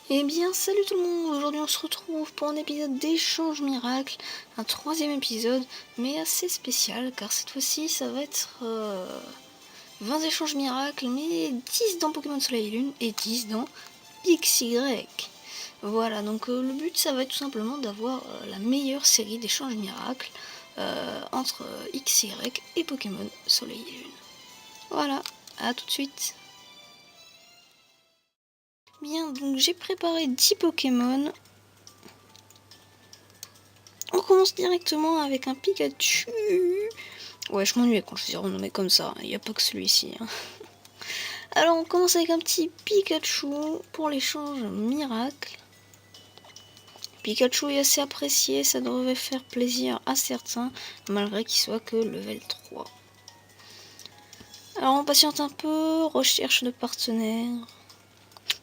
Eh bien, salut tout le monde. Aujourd'hui, on se retrouve pour un épisode d'échange miracle, un troisième épisode, mais assez spécial, car cette fois-ci, ça va être 20 échanges miracles, mais 10 dans Pokémon Soleil et Lune et 10 dans XY. Voilà, donc le but, ça va être tout simplement d'avoir la meilleure série d'échanges miracles entre XY et Pokémon Soleil et Lune. Voilà, à tout de suite. Bien, donc j'ai préparé 10 Pokémon. On commence directement avec un Pikachu. Ouais, je m'ennuie quand je suis renommé comme ça. Il n'y a pas que celui-ci. Hein. Alors, on commence avec un petit Pikachu pour l'échange miracle. Pikachu est assez apprécié, ça devrait faire plaisir à certains, malgré qu'il soit que level 3. Alors, on patiente un peu, recherche de partenaires.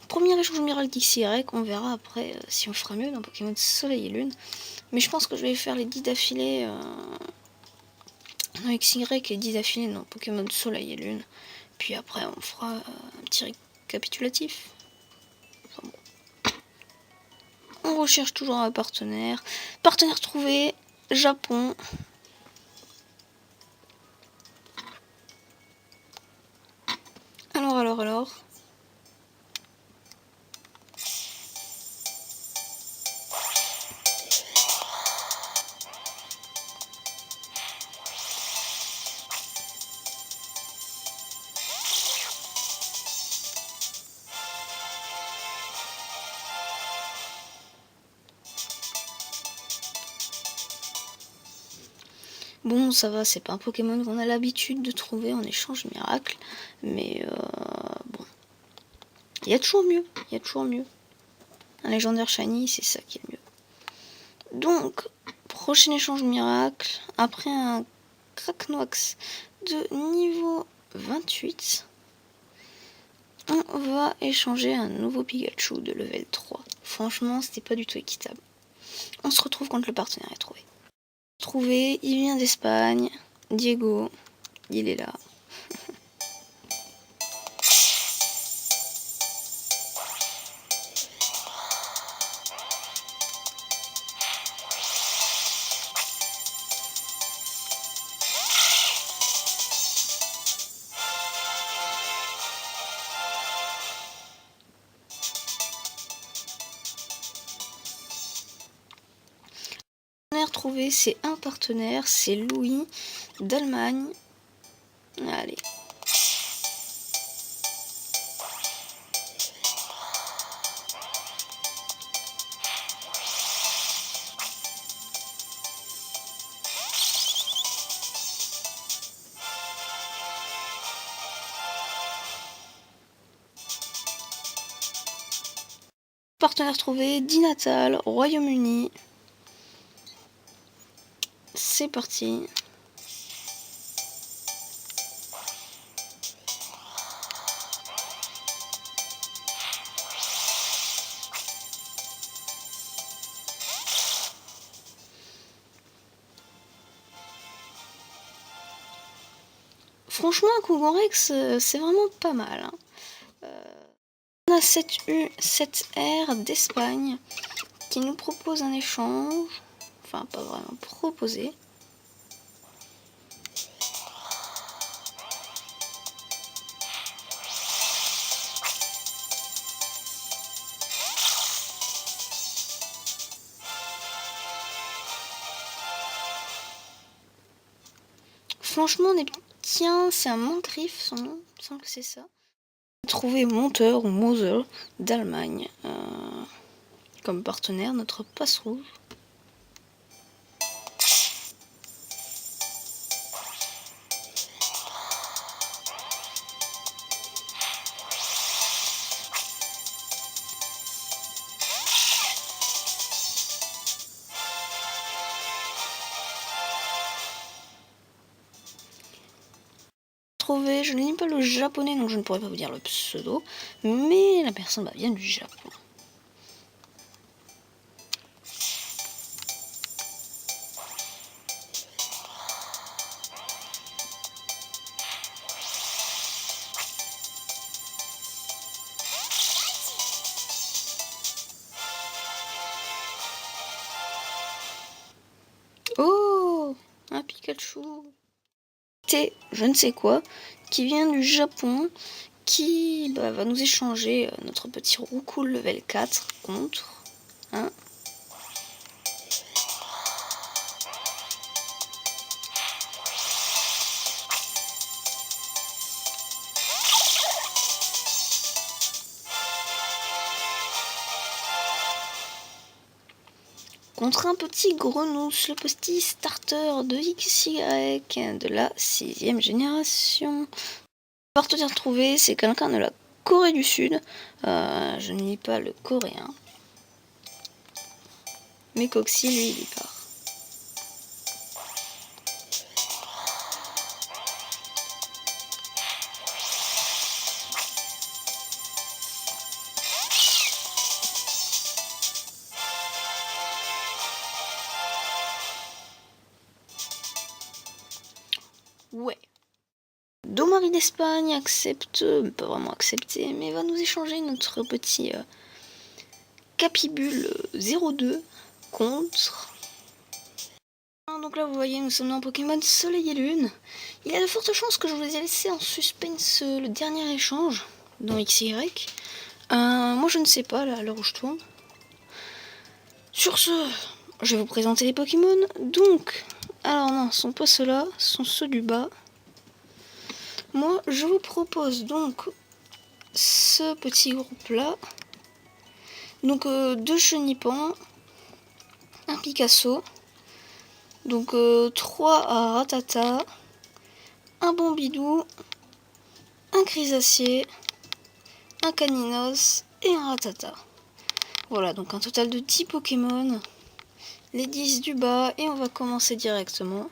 Premier échange miracle d'XY, on verra après si on fera mieux dans Pokémon Soleil et Lune. Mais je pense que je vais faire les 10 d'affilée dans XY et 10 d'affilée dans Pokémon Soleil et Lune. Puis après, on fera un petit récapitulatif. Enfin bon. On recherche toujours un partenaire. Partenaire trouvé, Japon. Alors. Bon, ça va, c'est pas un Pokémon qu'on a l'habitude de trouver en échange miracle. Mais bon. Il y a toujours mieux. Un légendaire shiny, c'est ça qui est le mieux. Donc, prochain échange miracle. Après un Cracknox de niveau 28. On va échanger un nouveau Pikachu de level 3. Franchement, c'était pas du tout équitable. On se retrouve quand le partenaire est trouvé. Il vient d'Espagne. Diego, il est là. Trouvé, c'est un partenaire, c'est Louis d'Allemagne. Allez. Partenaire trouvé, Dinatal, Royaume-Uni. C'est parti. Franchement, un Kougorex, c'est vraiment pas mal. Hein. On a 7U, 7R d'Espagne qui nous propose un échange. Enfin, pas vraiment proposé. Franchement, tiens, c'est un Moncrief, son nom, il me semble que c'est ça. Trouver Monteur ou Moser d'Allemagne comme partenaire, notre passe rouge. Je ne lis pas le japonais, donc je ne pourrais pas vous dire le pseudo, mais la personne vient du Japon. Un Pikachu. Je ne sais quoi, qui vient du Japon, qui va nous échanger notre petit Roucoule level 4 contre un contre un petit Grenousse, le petit starter de XY de la 6ème génération. Partenaire trouvé, c'est quelqu'un de la Corée du Sud. Je ne lis pas le coréen. Mais Coxy, lui, il y part. Ouais. Domari d'Espagne accepte, pas vraiment accepté, mais va nous échanger notre petit Capibule 02 contre... Donc là vous voyez, nous sommes dans Pokémon Soleil et Lune. Il y a de fortes chances que je vous ai laissé en suspense le dernier échange dans XY. Moi je ne sais pas là à l'heure où je tourne. Sur ce, je vais vous présenter les Pokémon. Donc, alors non, ce sont pas ceux-là, ce sont ceux du bas. Moi je vous propose donc ce petit groupe là. Donc 2 Chenipans, un Picasso, donc 3 à Ratata, un Bombidou, un Grisacier, un Caninos et un Ratata. Voilà, donc un total de 10 Pokémon, les 10 du bas, et on va commencer directement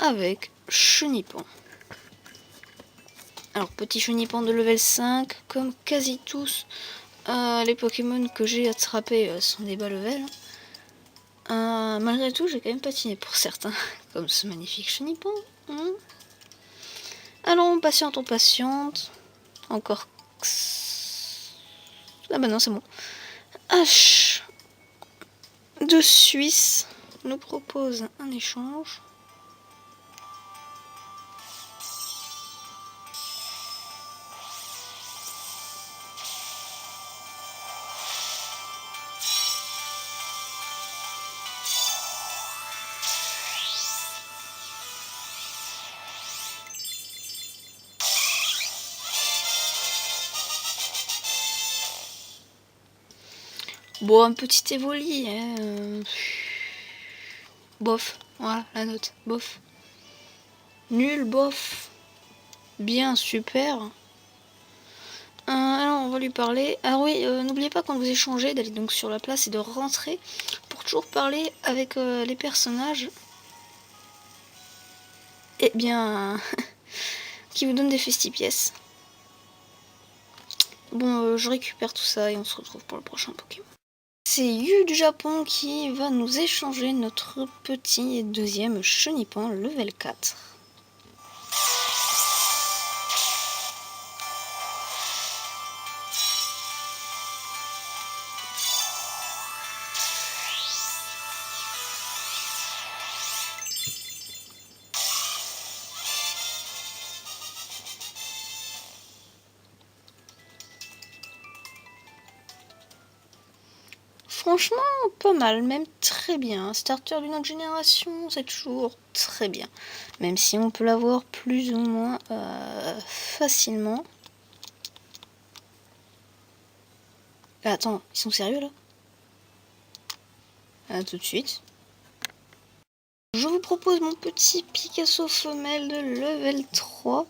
avec Chenipan. Alors petit Chenipan de level 5, comme quasi tous les Pokémon que j'ai attrapés sont des bas level. Malgré tout, j'ai quand même patiné pour certains, comme ce magnifique Chenipan. Alors, on patiente. Encore. Ah bah non, c'est bon. H de Suisse nous propose un échange. Bon, un petit Evoli, hein. Bof, voilà la note, bof. Nul, bof. Bien, super. Alors on va lui parler. Ah oui, n'oubliez pas quand vous échangez d'aller donc sur la place et de rentrer pour toujours parler avec les personnages. Eh bien, qui vous donnent des festi-pièces. Bon, je récupère tout ça et on se retrouve pour le prochain Pokémon. C'est Yu du Japon qui va nous échanger notre petit deuxième Chenipan level 4. Franchement, pas mal, même très bien. Starter d'une autre génération, c'est toujours très bien. Même si on peut l'avoir plus ou moins facilement. Attends, ils sont sérieux là? Tout de suite. Je vous propose mon petit Picasso femelle de level 3.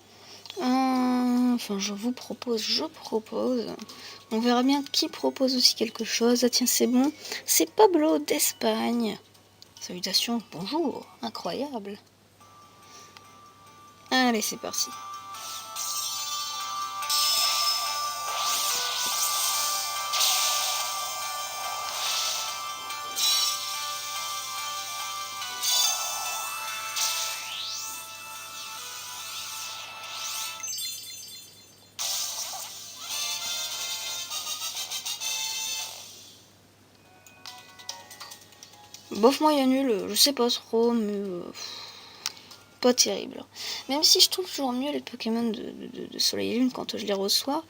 Enfin, je propose. On verra bien qui propose aussi quelque chose. Ah tiens, c'est bon. C'est Pablo d'Espagne. Salutations, bonjour, incroyable. Allez, c'est parti. Bof moyen nul, je sais pas trop, mais pas terrible. Même si je trouve toujours mieux les Pokémon de Soleil et Lune quand je les reçois.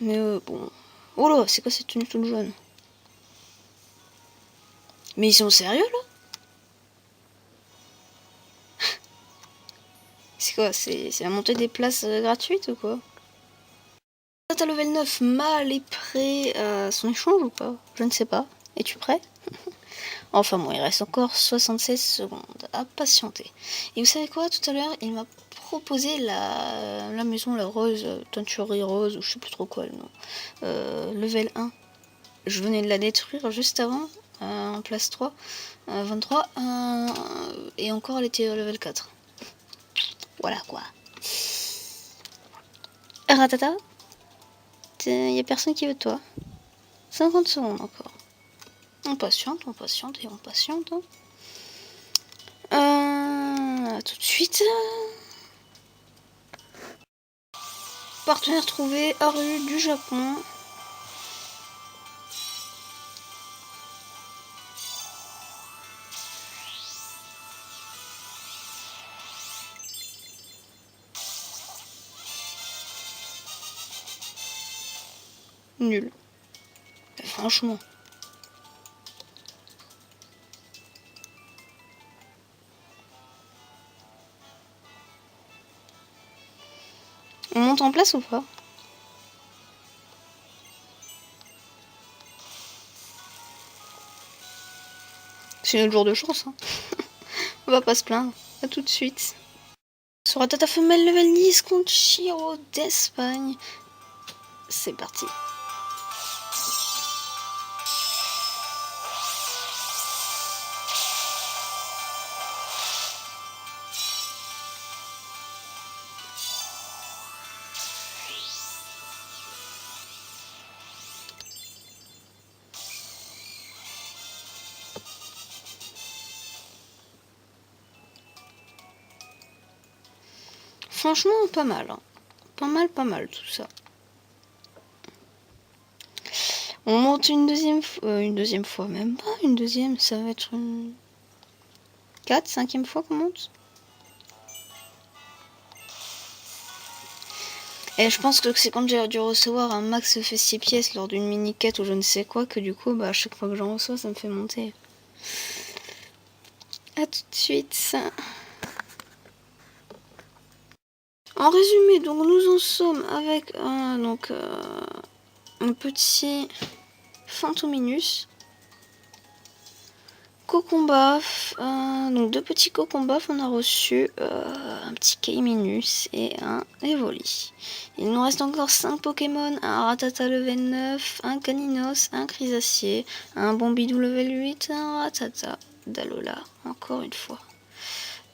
Mais bon... Oh là, c'est quoi cette tenue toute jaune? Mais ils sont sérieux là? C'est quoi? C'est la montée des places gratuites ou quoi? T'as level 9, Mal est prêt à son échange ou pas? Je ne sais pas. Es-tu prêt? Enfin bon, il reste encore 76 secondes à patienter. Et vous savez quoi? Tout à l'heure, il m'a proposé la maison, la rose, teinturerie rose, ou je sais plus trop quoi le nom. Level 1. Je venais de la détruire juste avant, en place 3, 23, et encore elle était level 4. Voilà quoi. Ratata, y a personne qui veut de toi. 50 secondes encore. On patiente et on patiente. Tout de suite. Partenaire trouvé, Haru du Japon. Nul. Mais franchement. On monte en place ou pas? C'est notre jour de chance. Hein. On va pas se plaindre. A tout de suite. Sur Ratata femelle level 10 contre Chiro d'Espagne. C'est parti. Franchement, pas mal. Hein. Pas mal tout ça. On monte une deuxième fois, même pas une deuxième, ça va être une 5e fois qu'on monte. Et je pense que c'est quand j'ai dû recevoir un max fait 6 pièces lors d'une mini-quête ou je ne sais quoi, que du coup, à chaque fois que j'en reçois, ça me fait monter. A tout de suite. En résumé, donc nous en sommes avec un petit Fantominus, Cocombaf, donc 2 petits Cocombaf, on a reçu un petit Keiminus et un Evoli. Il nous reste encore 5 Pokémon, un Rattata level 9, un Caninos, un Chrysacier, un Bombidou level 8, un Rattata d'Alola, encore une fois.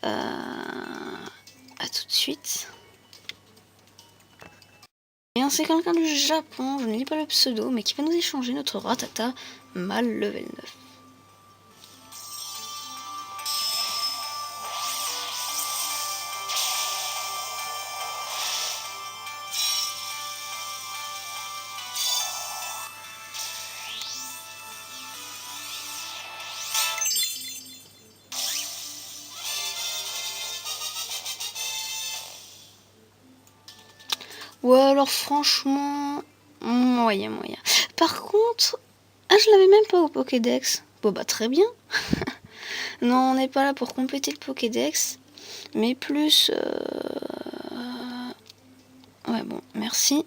À tout de suite. Et c'est quelqu'un du Japon, je ne lis pas le pseudo, mais qui va nous échanger notre Rattata Mal level 9. Ouais, alors franchement, moyen. Par contre, je l'avais même pas au Pokédex. Bon bah très bien. Non, on n'est pas là pour compléter le Pokédex, mais plus... Ouais bon, merci.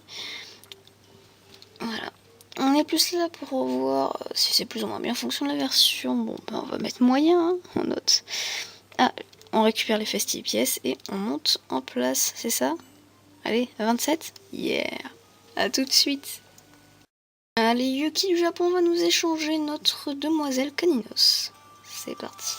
Voilà. On est plus là pour voir si c'est plus ou moins bien en fonction de la version. Bon, bah on va mettre moyen, hein, on note. Ah, on récupère les festives pièces et on monte en place, c'est ça? Allez, à 27? Yeah! À tout de suite! Allez, Yuki du Japon va nous échanger notre demoiselle Caninos. C'est parti.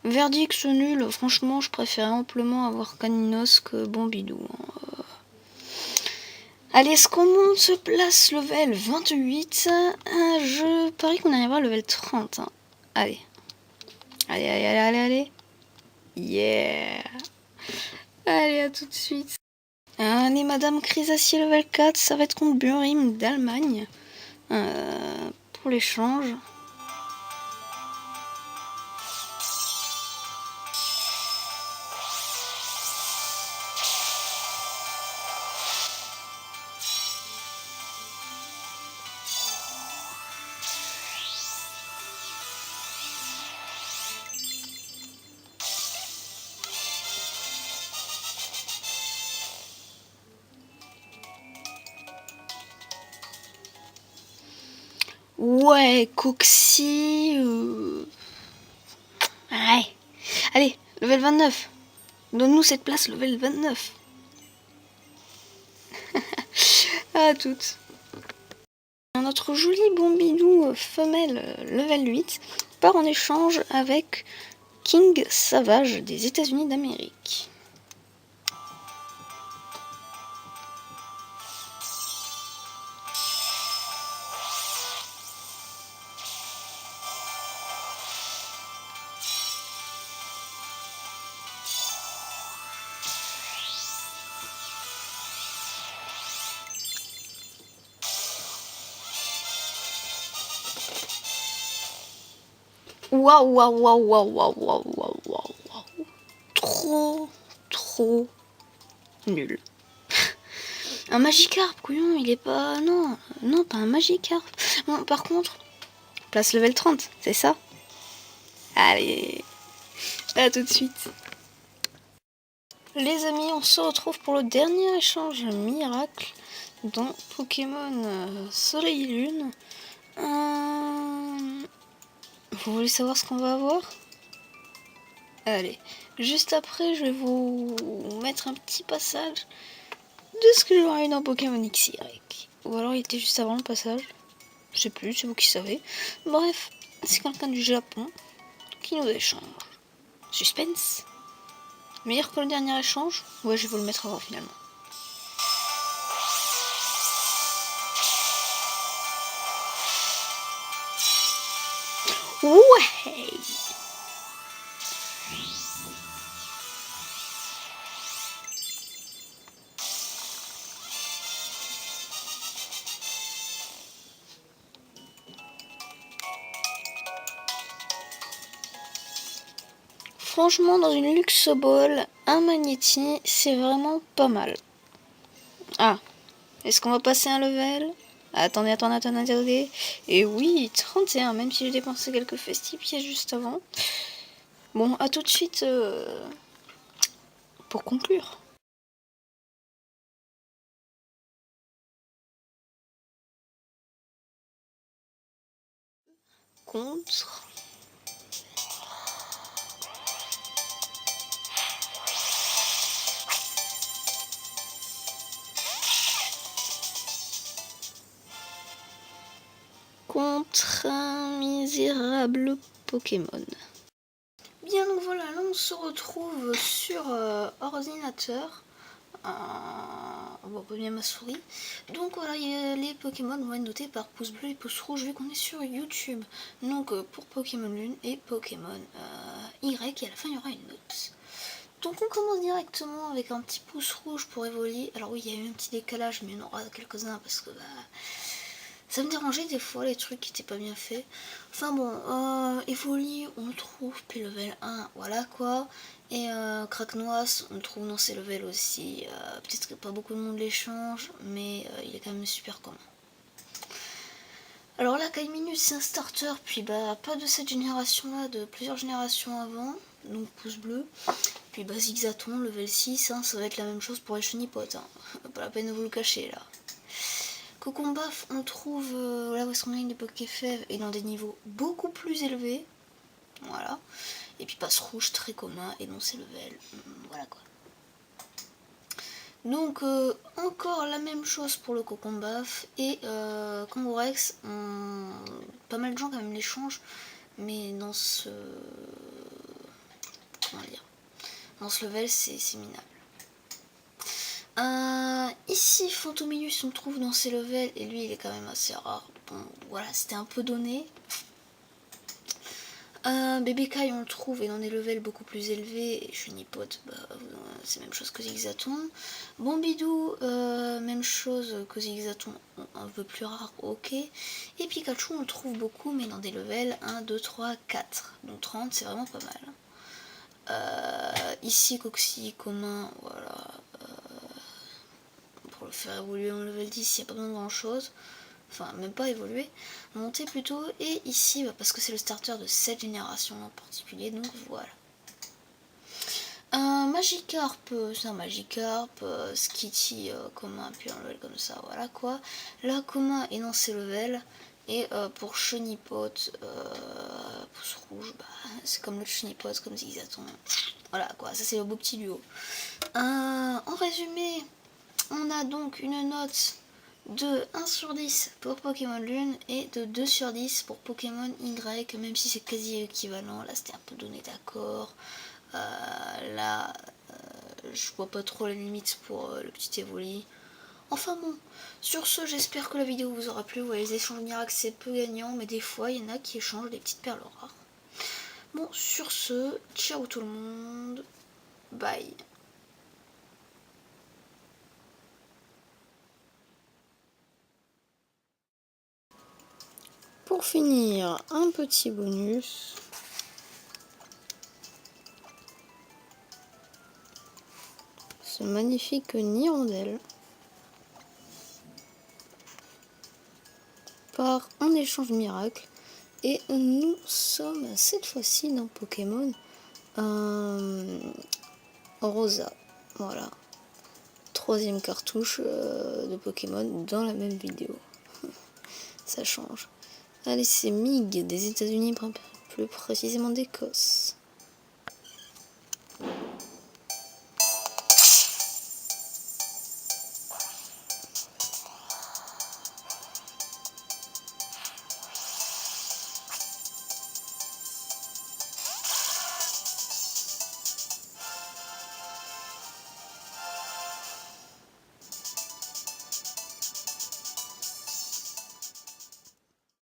Verdict nul, franchement je préférais amplement avoir Caninos que Bombidou. Allez, est-ce qu'on monte se place level 28? Je parie qu'on arrivera à level 30. Hein. Allez. Allez, allez, allez, allez, allez. Yeah. Allez, à tout de suite. Allez, Madame Crisacier level 4, ça va être contre Burim d'Allemagne. Pour l'échange. Ouais, Coxy. Ouais. Allez, level 29. Donne-nous cette place, level 29. À toutes. Notre joli bombidou femelle level 8 part en échange avec King Savage des États-Unis d'Amérique. Waouh, waouh, waouh, waouh, waouh, waouh, waouh, waouh. Trop nul. Un Magikarp, couillon, il est pas... Non, non, pas un Magikarp. Bon, par contre, place level 30, c'est ça? Allez, à tout de suite. Les amis, on se retrouve pour le dernier échange miracle dans Pokémon Soleil et Lune. Vous voulez savoir ce qu'on va avoir? Allez, juste après, je vais vous mettre un petit passage de ce que j'aurais eu dans Pokémon XY. Ou alors il était juste avant le passage. Je sais plus, c'est vous qui savez. Bref, c'est quelqu'un du Japon qui nous échange. Suspense. Meilleur que le dernier échange? Ouais, je vais vous le mettre avant finalement. Ouais. Franchement, dans une Luxe Ball, un Magnéti, c'est vraiment pas mal. Ah, est-ce qu'on va passer un level? Attendez. Et oui, 31, même si j'ai dépensé quelques festipièces juste avant. Bon, à tout de suite pour conclure. Contre... Contre un misérable Pokémon. Bien, donc voilà, là on se retrouve sur ordinateur. On voit pas bien ma souris. Donc voilà, les Pokémon vont être notés par pouce bleu et pouce rouge vu qu'on est sur YouTube. Donc pour Pokémon Lune et Pokémon Y, et à la fin il y aura une note. Donc on commence directement avec un petit pouce rouge pour évoluer. Alors oui, il y a eu un petit décalage, mais il y en aura quelques-uns parce que ça me dérangeait des fois les trucs qui étaient pas bien faits. Enfin bon, Evoli, on le trouve, puis level 1, voilà quoi. Et Cracknoise, on le trouve dans ses levels aussi. Peut-être que pas beaucoup de monde l'échange, mais il est quand même super commun. Alors là, Kaiminus c'est un starter, puis bah pas de cette génération là, de plusieurs générations avant. Donc pouce bleu. Puis bah Zigzaton, level 6, hein, ça va être la même chose pour les chenipotes. Hein. Pas la peine de vous le cacher là. Cocombaf, on trouve là où est-ce qu'on gagne des Pokéfèves et dans des niveaux beaucoup plus élevés. Voilà. Et puis passe rouge très commun et non c'est level. Voilà quoi. Donc encore la même chose pour le Cocombaf et Kangorex, pas mal de gens quand même l'échangent, mais dans ce comment dire, dans ce level c'est minable. Ici, Fantominus, on le trouve dans ses levels, et lui, il est quand même assez rare. Bon, voilà, c'était un peu donné. Bébé Kai, on le trouve et dans des levels beaucoup plus élevés. Et Chenipote, bah, c'est la même chose que Zigzaton. Bombidou, même chose que Zigzaton, un peu plus rare, ok. Et Pikachu, on le trouve beaucoup, mais dans des levels 1, 2, 3, 4. Donc 30, c'est vraiment pas mal. Ici, Coxy, commun, voilà. Pour le faire évoluer en level 10, il n'y a pas besoin de grand chose. Enfin, même pas évoluer, monter plutôt. Et ici, bah, parce que c'est le starter de cette génération en particulier, donc voilà. Magikarp, c'est un Magikarp, Skitty commun, puis un level comme ça, voilà quoi. Là, commun est dans ses levels. Et pour Chenipote, pouce rouge, bah, c'est comme le Chenipote, comme Zigzaton. Voilà quoi, ça c'est le beau petit duo. En résumé, on a donc une note de 1 sur 10 pour Pokémon Lune et de 2 sur 10 pour Pokémon Y, même si c'est quasi équivalent. Là c'était un peu donné, d'accord. Là je vois pas trop les limites pour le petit Evoli. Enfin bon, sur ce, j'espère que la vidéo vous aura plu. Ouais, les échanges miracles c'est peu gagnant, mais des fois il y en a qui échangent des petites perles rares. Bon, sur ce, ciao tout le monde, bye. Pour finir, un petit bonus. Ce magnifique Nirondelle. Par un échange miracle. Et nous sommes cette fois-ci dans Pokémon Rosa. Voilà. Troisième cartouche de Pokémon dans la même vidéo. Ça change. Allez, c'est Mig des États-Unis, plus précisément d'Écosse.